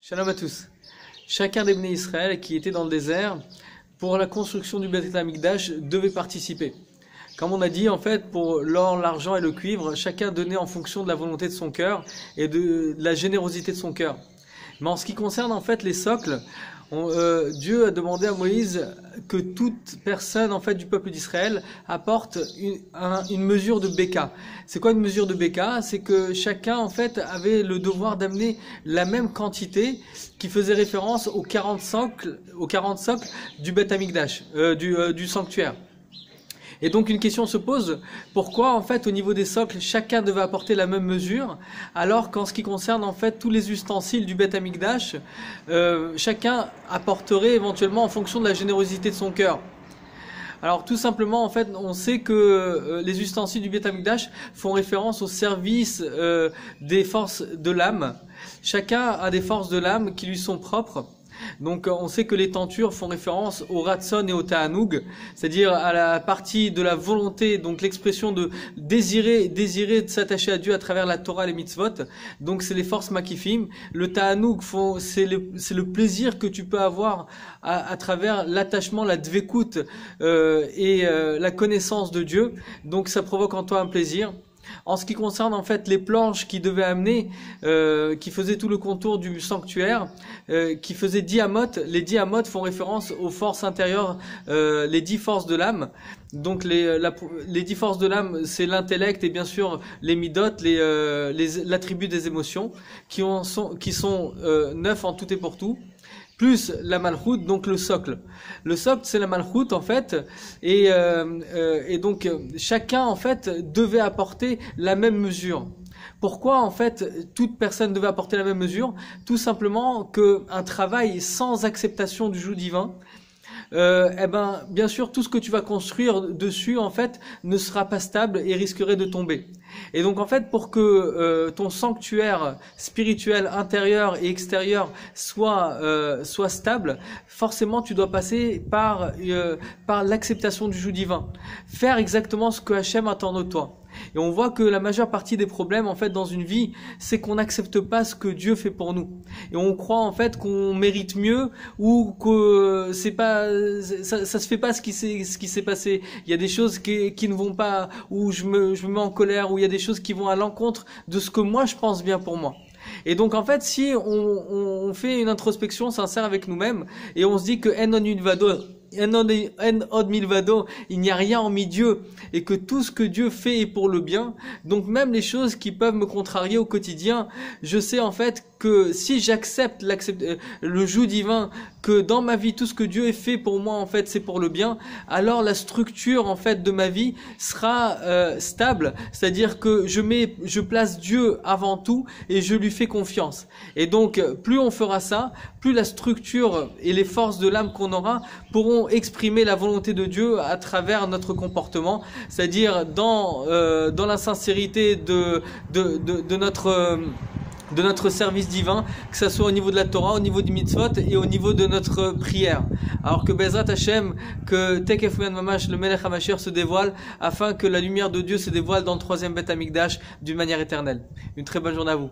Shalom à tous. Chacun des Bnei Israël qui était dans le désert pour la construction du Beth Amikdash devait participer. Comme on a dit, en fait, pour l'or, l'argent et le cuivre, chacun donnait en fonction de la volonté de son cœur et de la générosité de son cœur. Mais en ce qui concerne en fait les socles, Dieu a demandé à Moïse que toute personne en fait du peuple d'Israël apporte une mesure de béka. C'est quoi une mesure de béka? C'est que chacun en fait avait le devoir d'amener la même quantité qui faisait référence aux 40 socles du Beth Amikdash, du sanctuaire. Et donc une question se pose, pourquoi en fait au niveau des socles chacun devait apporter la même mesure, alors qu'en ce qui concerne en fait tous les ustensiles du Beth Amikdash, chacun apporterait éventuellement en fonction de la générosité de son cœur. Alors tout simplement en fait on sait que les ustensiles du Beth Amikdash font référence au service des forces de l'âme. Chacun a des forces de l'âme qui lui sont propres. Donc on sait que les tentures font référence au Ratson et au Ta'anoug, c'est-à-dire à la partie de la volonté, donc l'expression de désirer de s'attacher à Dieu à travers la Torah et les mitzvot. Donc c'est les forces makifim. Le Ta'anoug, c'est le plaisir que tu peux avoir à travers l'attachement, la dvekut et la connaissance de Dieu. Donc ça provoque en toi un plaisir. En ce qui concerne en fait les planches qui devaient amener, qui faisaient tout le contour du sanctuaire, qui faisaient diamotes, les diamotes font référence aux forces intérieures, les 10 forces de l'âme. Donc les 10 forces de l'âme, c'est l'intellect et bien sûr les midot, l'attribut des émotions, qui sont 9 en tout et pour tout. Plus la malchoute, donc le socle. Le socle, c'est la malchoute en fait, et donc chacun en fait devait apporter la même mesure. Pourquoi en fait toute personne devait apporter la même mesure? Tout simplement qu'un travail sans acceptation du joug divin, bien sûr tout ce que tu vas construire dessus en fait ne sera pas stable et risquerait de tomber. Et donc en fait pour que ton sanctuaire spirituel intérieur et extérieur soit stable, forcément tu dois passer par l'acceptation du joug divin, faire exactement ce que Hachem attend de toi. Et on voit que la majeure partie des problèmes en fait dans une vie, c'est qu'on n'accepte pas ce que Dieu fait pour nous. Et on croit en fait qu'on mérite mieux ou que c'est pas ça se fait pas ce qui s'est passé. Il y a des choses qui ne vont pas, où je me mets en colère, où il y a des choses qui vont à l'encontre de ce que moi je pense bien pour moi. Et donc en fait, si on fait une introspection sincère avec nous-mêmes et on se dit que il n'y a rien hormis Dieu et que tout ce que Dieu fait est pour le bien, donc même les choses qui peuvent me contrarier au quotidien, je sais en fait que si j'accepte le joug divin, que dans ma vie tout ce que Dieu a fait pour moi en fait c'est pour le bien, alors la structure en fait de ma vie sera stable, c'est-à-dire que je place Dieu avant tout et je lui fais confiance. Et donc plus on fera ça, plus la structure et les forces de l'âme qu'on aura pourront exprimer la volonté de Dieu à travers notre comportement, c'est-à-dire dans la sincérité de notre service divin, que ce soit au niveau de la Torah, au niveau du mitzvot et au niveau de notre prière. Alors que Bezrat Hashem, que Tekef U'Yan Mamash, le Melech HaMashiach se dévoile, afin que la lumière de Dieu se dévoile dans le 3e Beth Amikdash d'une manière éternelle. Une très bonne journée à vous.